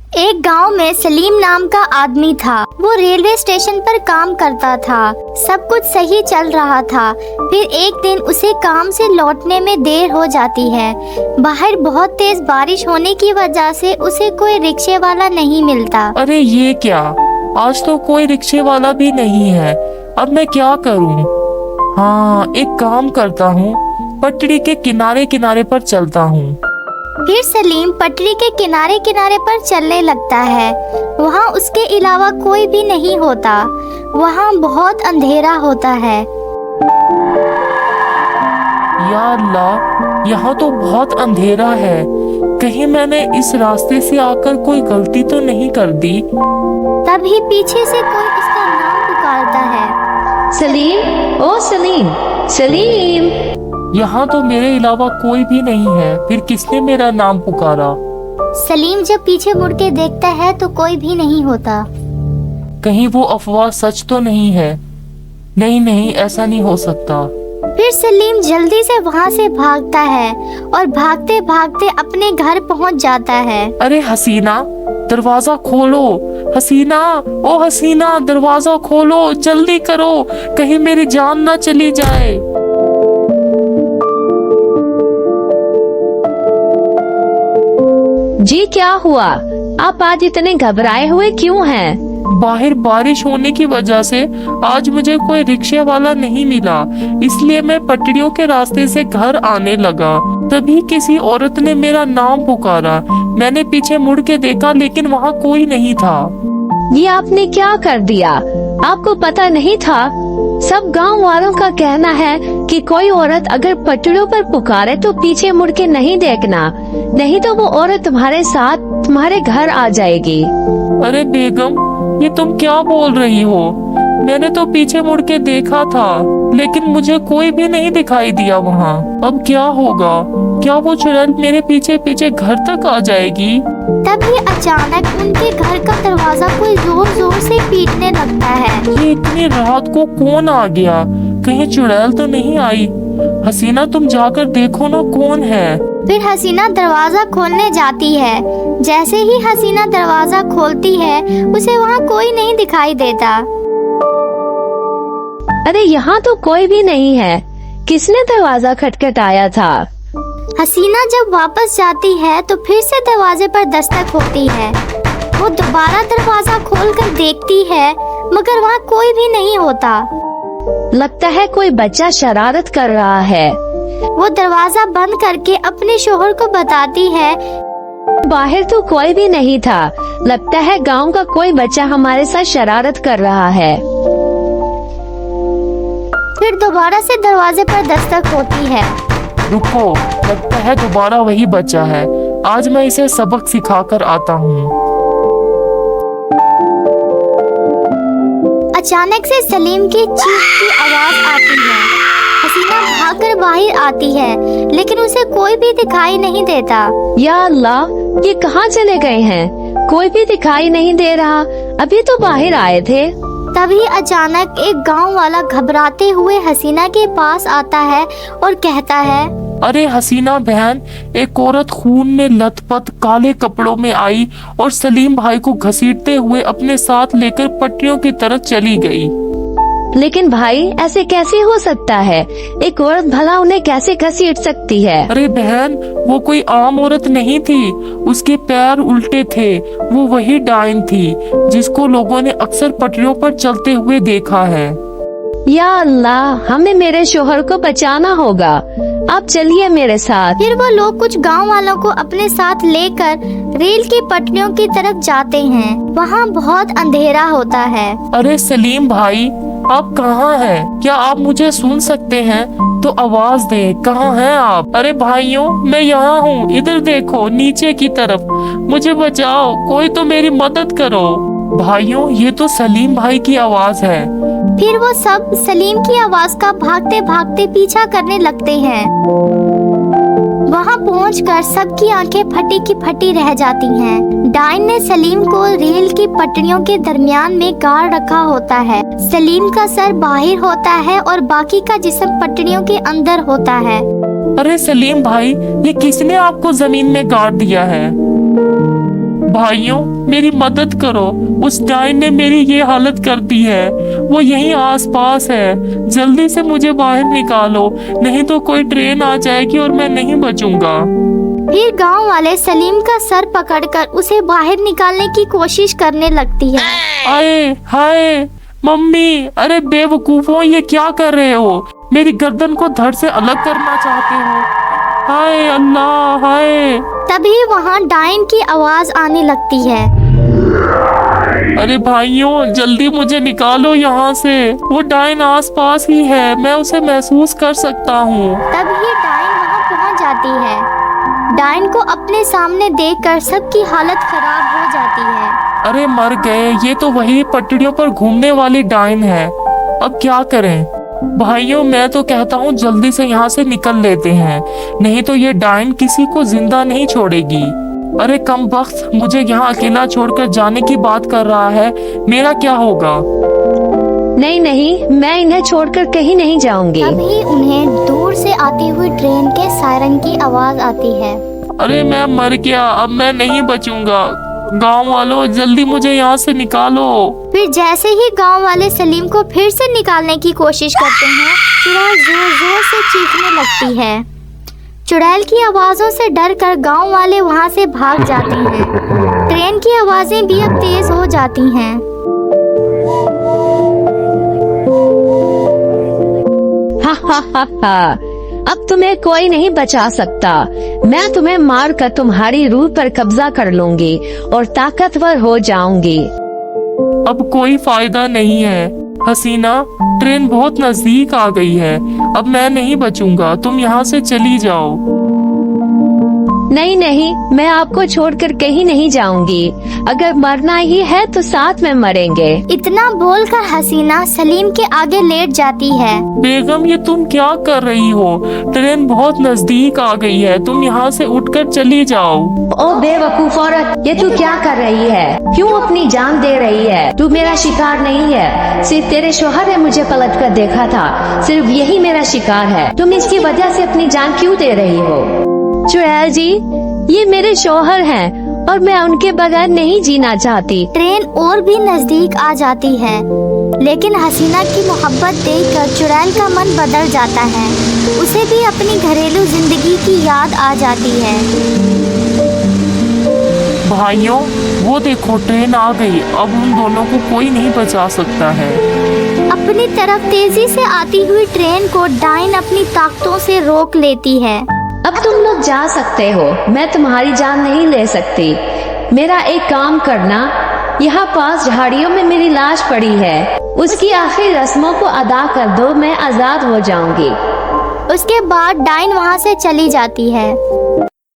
एक गांव में सलीम नाम का आदमी था। वो रेलवे स्टेशन पर काम करता था। सब कुछ सही चल रहा था। फिर एक दिन उसे काम से लौटने में देर हो जाती है। बाहर बहुत तेज बारिश होने की वजह से उसे कोई रिक्शे वाला नहीं मिलता। अरे ये क्या, आज तो कोई रिक्शे वाला भी नहीं है। अब मैं क्या करूं? हाँ, एक काम करता हूँ, पटरी के किनारे किनारे पर चलता हूँ। फिर सलीम पटरी के किनारे किनारे पर चलने लगता है। वहाँ उसके अलावा कोई भी नहीं होता। वहाँ बहुत अंधेरा होता है। या अल्लाह, यहाँ तो बहुत अंधेरा है। कहीं मैंने इस रास्ते से आकर कोई गलती तो नहीं कर दी? तभी पीछे से कोई उसका नाम पुकारता है। सलीम, ओ सलीम, सलीम। यहाँ तो मेरे अलावा कोई भी नहीं है। फिर किसने मेरा नाम पुकारा? सलीम जब पीछे मुड़ के देखता है तो कोई भी नहीं होता। कहीं वो अफवाह सच तो नहीं है? नहीं नहीं, ऐसा नहीं हो सकता। फिर सलीम जल्दी से वहाँ से भागता है और भागते भागते अपने घर पहुँच जाता है। अरे हसीना, दरवाजा खोलो। हसीना, ओ हसीना, दरवाजा खोलो, जल्दी करो, कहीं मेरी जान ना चली जाए। जी क्या हुआ? आप आज इतने घबराए हुए क्यों हैं? बाहर बारिश होने की वजह से आज मुझे कोई रिक्शे वाला नहीं मिला, इसलिए मैं पटरियों के रास्ते से घर आने लगा। तभी किसी औरत ने मेरा नाम पुकारा। मैंने पीछे मुड़ के देखा, लेकिन वहाँ कोई नहीं था। ये आपने क्या कर दिया? आपको पता नहीं था? सब गांव वालों का कहना है कि कोई औरत अगर पटरियों पर पुकारे तो पीछे मुड़ के नहीं देखना, नहीं तो वो औरत तुम्हारे साथ तुम्हारे घर आ जाएगी। अरे बेगम, ये तुम क्या बोल रही हो? मैंने तो पीछे मुड़ के देखा था, लेकिन मुझे कोई भी नहीं दिखाई दिया वहाँ। अब क्या होगा? क्या वो चुड़ैल मेरे पीछे पीछे घर तक आ जाएगी? तभी अचानक उनके घर का दरवाजा कोई जोर जोर से पीटने लगता है। ये इतनी रात को कौन आ गया? कहीं चुड़ैल तो नहीं आई? हसीना, तुम जाकर देखो ना कौन है। फिर हसीना दरवाजा खोलने जाती है। जैसे ही हसीना दरवाजा खोलती है, उसे वहाँ कोई नहीं दिखाई देता। अरे यहाँ तो कोई भी नहीं है। किसने दरवाजा खटखटाया था? हसीना जब वापस जाती है तो फिर से दरवाजे पर दस्तक होती है। वो दोबारा दरवाजा खोलकर देखती है, मगर वहाँ कोई भी नहीं होता। लगता है कोई बच्चा शरारत कर रहा है। वो दरवाजा बंद करके अपने शोहर को बताती है। बाहर तो कोई भी नहीं था। लगता है गांव का कोई बच्चा हमारे साथ शरारत कर रहा है। फिर दोबारा से दरवाजे पर दस्तक होती है। रुको, लगता है दोबारा वही बच्चा है। आज मैं इसे सबक सिखाकर आता हूँ। अचानक से सलीम की चीख की आवाज आती है। हसीना भागकर बाहर आती है, लेकिन उसे कोई भी दिखाई नहीं देता। या अल्लाह, ये कहाँ चले गए हैं? कोई भी दिखाई नहीं दे रहा। अभी तो बाहर आए थे। तभी अचानक एक गांव वाला घबराते हुए हसीना के पास आता है और कहता है, अरे हसीना बहन, एक औरत खून में लथपथ काले कपड़ों में आई और सलीम भाई को घसीटते हुए अपने साथ लेकर पटरियों की तरफ चली गई। लेकिन भाई, ऐसे कैसे हो सकता है? एक औरत भला उन्हें कैसे घसीट सकती है? अरे बहन, वो कोई आम औरत नहीं थी। उसके पैर उल्टे थे। वो वही डाइन थी जिसको लोगों ने अक्सर पटरियों पर चलते हुए देखा है। या अल्लाह, हमें मेरे शोहर को बचाना होगा। आप चलिए मेरे साथ। फिर वो लोग कुछ गांव वालों को अपने साथ लेकर रेल की पटरियों की तरफ जाते हैं। वहाँ बहुत अंधेरा होता है। अरे सलीम भाई, आप कहाँ हैं? क्या आप मुझे सुन सकते हैं? तो आवाज दें, कहाँ हैं आप? अरे भाइयों, मैं यहाँ हूँ, इधर देखो, नीचे की तरफ। मुझे बचाओ, कोई तो मेरी मदद करो। भाइयों, ये तो सलीम भाई की आवाज है। फिर वो सब सलीम की आवाज का भागते भागते पीछा करने लगते हैं। वहाँ पहुंचकर सबकी आंखें फटी की फटी रह जाती हैं। डाइन ने सलीम को रेल की पटरियों के दरमियान में गाड़ रखा होता है। सलीम का सर बाहर होता है और बाकी का जिस्म पटरियों के अंदर होता है। अरे सलीम भाई, ये किसने आपको जमीन में गाड़ दिया है? भाइयों मेरी मदद करो, उस डाइन ने मेरी ये हालत कर दी है। वो यहीं आसपास है, जल्दी से मुझे बाहर निकालो, नहीं तो कोई ट्रेन आ जाएगी और मैं नहीं बचूंगा। फिर गांव वाले सलीम का सर पकड़कर उसे बाहर निकालने की कोशिश करने लगती है। आए हाय मम्मी, अरे बेवकूफों ये क्या कर रहे हो? मेरी गर्दन को धड़ से अलग करना चाहते हो? हाय अल्लाह हाय। तभी वहाँ डाइन की आवाज आने लगती है। अरे भाइयों जल्दी मुझे निकालो यहाँ से, वो डाइन आसपास ही है, मैं उसे महसूस कर सकता हूँ। तभी डाइन वहाँ पहुँच जाती है। डाइन को अपने सामने देखकर सबकी हालत खराब हो जाती है। अरे मर गए, ये तो वही पटड़ियों पर घूमने वाली डाइन है। अब क्या करें? भाइयों मैं तो कहता हूँ जल्दी से यहाँ से निकल लेते हैं, नहीं तो ये डाइन किसी को जिंदा नहीं छोड़ेगी। अरे कम वक्त मुझे यहाँ अकेला छोड़कर जाने की बात कर रहा है, मेरा क्या होगा? नहीं नहीं, मैं इन्हें छोड़कर कहीं नहीं जाऊंगी। तभी उन्हें दूर से आती हुई ट्रेन के सायरन की आवाज आती है। अरे मैं मर गया, अब मैं नहीं बचूंगा। गांव वालों जल्दी मुझे यहाँ से निकालो। फिर जैसे ही गांव वाले सलीम को फिर से निकालने की कोशिश करते हैं, चुड़ैल जोर जोर से चीखने लगती है। चुड़ैल की आवाजों से डरकर गांव वाले वहां से भाग जाते हैं। ट्रेन की आवाजें भी अब तेज हो जाती हैं। हा हा हा हा, अब तुम्हें कोई नहीं बचा सकता। मैं तुम्हें मार कर तुम्हारी रूह पर कब्जा कर लूंगी और ताकतवर हो जाऊंगी। अब कोई फायदा नहीं है हसीना, ट्रेन बहुत नजदीक आ गई है, अब मैं नहीं बचूंगा, तुम यहाँ से चली जाओ। नहीं नहीं, मैं आपको छोड़कर कहीं नहीं जाऊंगी। अगर मरना ही है तो साथ में मरेंगे। इतना बोलकर हसीना सलीम के आगे लेट जाती है। बेगम ये तुम क्या कर रही हो? ट्रेन बहुत नजदीक आ गई है, तुम यहाँ से उठकर चली जाओ। ओ बेवकूफ औरत, ये तू क्या कर रही है? क्यों अपनी जान दे रही है? तू मेरा शिकार नहीं है, सिर्फ तेरे शोहर ने मुझे पलट कर देखा था, सिर्फ यही मेरा शिकार है। तुम इसकी वजह से अपनी जान क्यों दे रही हो? चुड़ैल जी, ये मेरे शोहर हैं और मैं उनके बगैर नहीं जीना चाहती। ट्रेन और भी नजदीक आ जाती है, लेकिन हसीना की मोहब्बत देखकर चुड़ैल का मन बदल जाता है। उसे भी अपनी घरेलू जिंदगी की याद आ जाती है। भाइयों वो देखो ट्रेन आ गई, अब उन दोनों को कोई नहीं बचा सकता है। अपनी तरफ तेजी से आती हुई ट्रेन को डाइन अपनी ताकतों से रोक लेती है। अब तुम लोग जा सकते हो, मैं तुम्हारी जान नहीं ले सकती। मेरा एक काम करना, यहाँ पास झाड़ियों में मेरी लाश पड़ी है, उसकी आखिरी रस्मों को अदा कर दो, मैं आजाद हो जाऊंगी। उसके बाद डाइन वहाँ से चली जाती है।